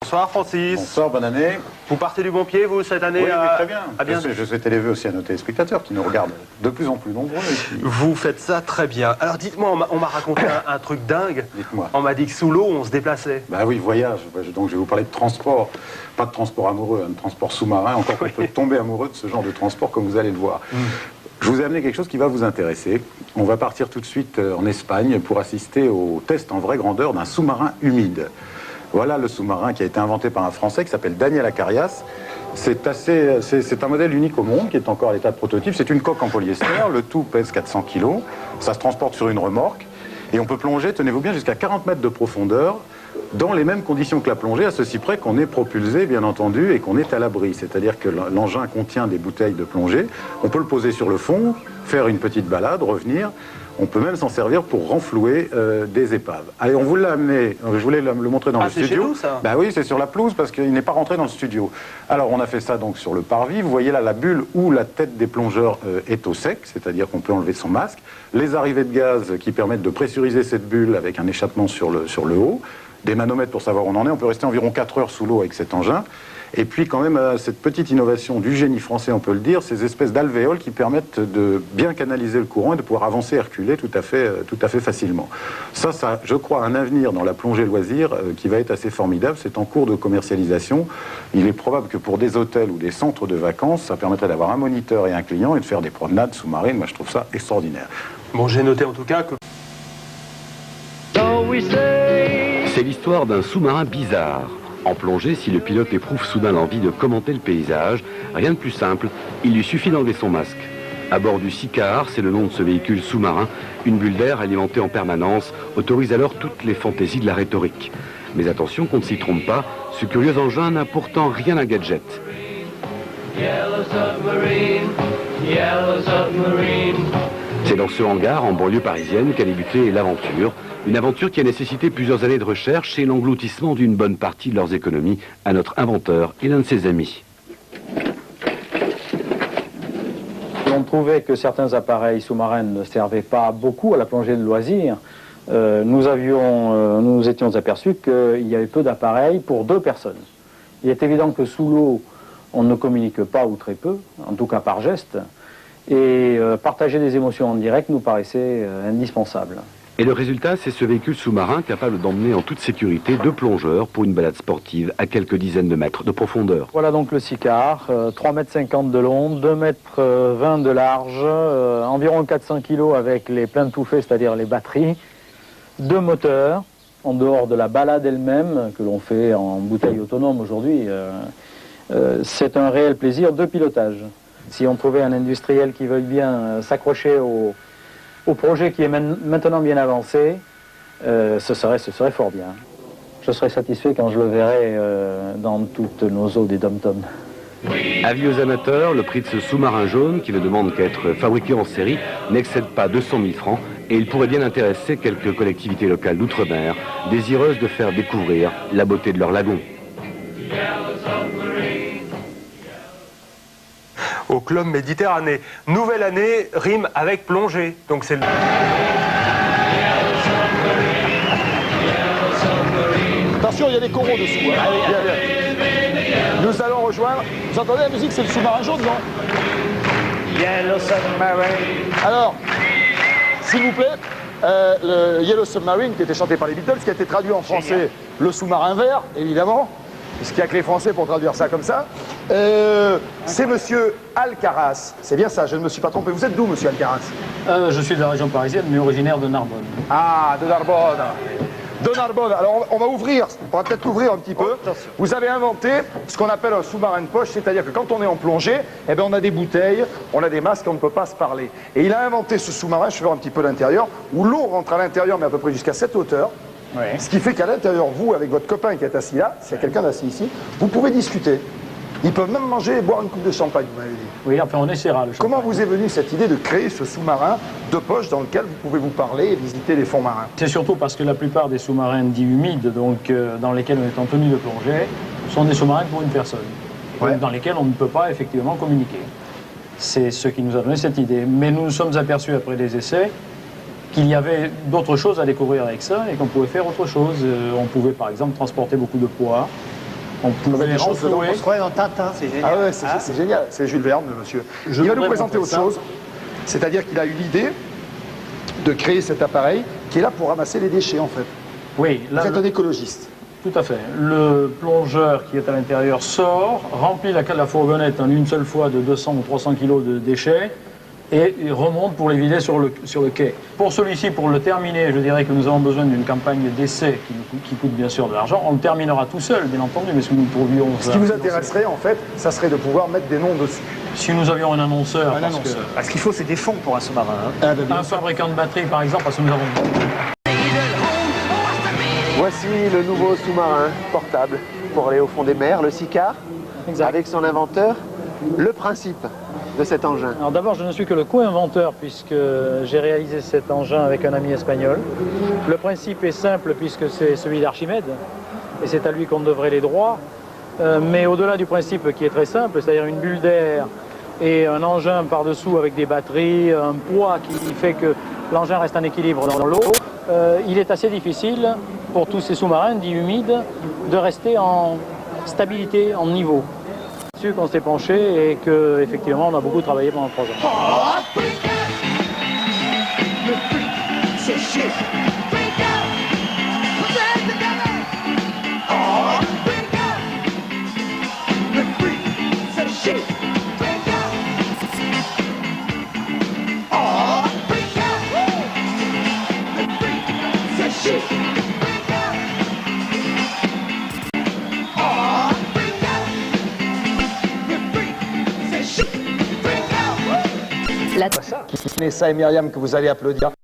Bonsoir Francis. Bonsoir, bonne année. Vous partez du bon pied, vous, cette année? Oui, très bien. bien. Je souhaitais les vœux aussi à nos téléspectateurs qui nous regardent de plus en plus nombreux. Vous faites ça très bien. Alors dites-moi, on m'a raconté un truc dingue. Dites-moi. On m'a dit que sous l'eau, on se déplaçait. Bah oui, voyage. Donc je vais vous parler de transport. Pas de transport amoureux, de transport sous-marin. Encore qu'on peut tomber amoureux de ce genre de transport, comme vous allez le voir. Je vous ai amené quelque chose qui va vous intéresser. On va partir tout de suite en Espagne pour assister au test en vraie grandeur d'un sous-marin humide. Voilà le sous-marin qui a été inventé par un Français qui s'appelle Daniel Acarias. C'est un modèle unique au monde qui est encore à l'état de prototype. C'est une coque en polyester, le tout pèse 400 kg. Ça se transporte sur une remorque et on peut plonger, tenez-vous bien, jusqu'à 40 mètres de profondeur dans les mêmes conditions que la plongée, à ceci près qu'on est propulsé, bien entendu, et qu'on est à l'abri. C'est-à-dire que l'engin contient des bouteilles de plongée. On peut le poser sur le fond, faire une petite balade, revenir. On peut même s'en servir pour renflouer des épaves. Allez, on vous l'a amené, je voulais le montrer dans le studio. C'est chez nous, ça? Bah oui, c'est sur la pelouse parce qu'il n'est pas rentré dans le studio. Alors, on a fait ça donc sur le parvis. Vous voyez là la bulle où la tête des plongeurs est au sec, c'est-à-dire qu'on peut enlever son masque. Les arrivées de gaz qui permettent de pressuriser cette bulle avec un échappement sur le haut. Des manomètres pour savoir où on en est. On peut rester environ 4 heures sous l'eau avec cet engin. Et puis quand même, cette petite innovation du génie français, on peut le dire, ces espèces d'alvéoles qui permettent de bien canaliser le courant et de pouvoir avancer et reculer tout à fait facilement. Ça, je crois, un avenir dans la plongée loisir qui va être assez formidable. C'est en cours de commercialisation. Il est probable que pour des hôtels ou des centres de vacances, ça permettrait d'avoir un moniteur et un client et de faire des promenades sous-marines. Moi, je trouve ça extraordinaire. Bon, j'ai noté en tout cas que... C'est l'histoire d'un sous-marin bizarre. En plongée, si le pilote éprouve soudain l'envie de commenter le paysage, rien de plus simple, il lui suffit d'enlever son masque. À bord du Sicar, c'est le nom de ce véhicule sous-marin, une bulle d'air alimentée en permanence autorise alors toutes les fantaisies de la rhétorique. Mais attention qu'on ne s'y trompe pas, ce curieux engin n'a pourtant rien à gadget. C'est dans ce hangar, en banlieue parisienne, qu'a débuté l'aventure. Une aventure qui a nécessité plusieurs années de recherche et l'engloutissement d'une bonne partie de leurs économies à notre inventeur et l'un de ses amis. On trouvait que certains appareils sous-marins ne servaient pas beaucoup à la plongée de loisirs. Nous étions aperçus qu'il y avait peu d'appareils pour 2 personnes. Il est évident que sous l'eau, on ne communique pas ou très peu, en tout cas par geste. Et partager des émotions en direct nous paraissait indispensable. Et le résultat, c'est ce véhicule sous-marin capable d'emmener en toute sécurité 2 plongeurs pour une balade sportive à quelques dizaines de mètres de profondeur. Voilà donc le Sicar, 3,50 m de long, 2,20 m de large, environ 400 kg avec les pleins tout faits, c'est-à-dire les batteries, 2 moteurs, en dehors de la balade elle-même, que l'on fait en bouteille autonome aujourd'hui. C'est un réel plaisir de pilotage. Si on trouvait un industriel qui veuille bien s'accrocher au projet qui est maintenant bien avancé, ce serait fort bien. Je serais satisfait quand je le verrai dans toutes nos eaux des dom-toms. Avis aux amateurs, le prix de ce sous-marin jaune, qui ne demande qu'à être fabriqué en série, n'excède pas 200 000 francs et il pourrait bien intéresser quelques collectivités locales d'outre-mer, désireuses de faire découvrir la beauté de leur lagon. Au Club Méditerranée. Nouvelle année rime avec plongée. Donc c'est le... Attention, il y a des coraux dessous. Hein. Allez, bien, bien. Nous allons rejoindre... Vous entendez la musique, c'est le sous-marin jaune, non? Yellow Submarine. Alors, s'il vous plaît, le Yellow Submarine, qui était chanté par les Beatles, qui a été traduit en français, le sous-marin vert, évidemment, puisqu'il n'y a que les Français pour traduire ça comme ça. C'est monsieur Alcaraz. C'est bien ça, je ne me suis pas trompé. Vous êtes d'où, monsieur Alcaraz? Je suis de la région parisienne, mais originaire de Narbonne. Ah, de Narbonne. De Narbonne. Alors, on va ouvrir, on va peut-être l'ouvrir un petit peu. Vous avez inventé ce qu'on appelle un sous-marin de poche, c'est-à-dire que quand on est en plongée, eh ben, on a des bouteilles, on a des masques, on ne peut pas se parler. Et il a inventé ce sous-marin, je vais voir un petit peu l'intérieur, où l'eau rentre à l'intérieur, mais à peu près jusqu'à cette hauteur. Oui. Ce qui fait qu'à l'intérieur, vous, avec votre copain qui est assis là, s'il y a quelqu'un d'assis ici, vous pouvez discuter. Ils peuvent même manger et boire une coupe de champagne, vous m'avez dit. Oui, enfin on essaiera le champagne. Comment vous est venue cette idée de créer ce sous-marin de poche dans lequel vous pouvez vous parler et visiter les fonds marins? C'est surtout parce que la plupart des sous-marins dits humides, donc dans lesquels on est en tenue de plongée, sont des sous-marins pour une personne. Ouais. Donc, dans lesquels on ne peut pas effectivement communiquer. C'est ce qui nous a donné cette idée. Mais nous nous sommes aperçus après des essais qu'il y avait d'autres choses à découvrir avec ça et qu'on pouvait faire autre chose. On pouvait par exemple transporter beaucoup de poids, On pouvait des choses dedans. renflouer. On se croirait dans Tintin, c'est génial. Ah ouais, c'est génial. C'est Jules Verne, le monsieur. Il va nous voudrais présenter montrer autre ça. chose. C'est-à-dire qu'il a eu l'idée de créer cet appareil qui est là pour ramasser les déchets, en fait. Oui, Vous là, êtes un écologiste. tout à fait. Le plongeur qui est à l'intérieur sort, remplit la fourgonnette en une seule fois de 200 ou 300 kilos de déchets et il remonte pour les vider sur le quai. Pour celui-ci, pour le terminer, je dirais que nous avons besoin d'une campagne d'essai qui coûte bien sûr de l'argent. On le terminera tout seul, bien entendu, mais si nous pourrions... Ce qui vous intéresserait, en fait, ça serait de pouvoir mettre des noms dessus. Si nous avions un annonceur, Un parce annonceur. Parce qu'il faut, c'est des fonds pour un sous-marin. Hein. Ah, ben, bien un sûr. fabricant de batterie, par exemple, parce que nous avons... Voici le nouveau sous-marin portable pour aller au fond des mers, le SICAR, Exact. avec son inventeur. Le principe de cet engin. Alors d'abord, je ne suis que le co-inventeur puisque j'ai réalisé cet engin avec un ami espagnol. Le principe est simple puisque c'est celui d'Archimède et c'est à lui qu'on devrait les droits. Mais au-delà du principe qui est très simple, c'est-à-dire une bulle d'air et un engin par-dessous avec des batteries, un poids qui fait que l'engin reste en équilibre dans l'eau, il est assez difficile pour tous ces sous-marins dits humides de rester en stabilité, en niveau. C'est dessus qu'on s'est penché et qu'effectivement on a beaucoup travaillé pendant 3 ans. Nessa et Myriam que vous allez applaudir.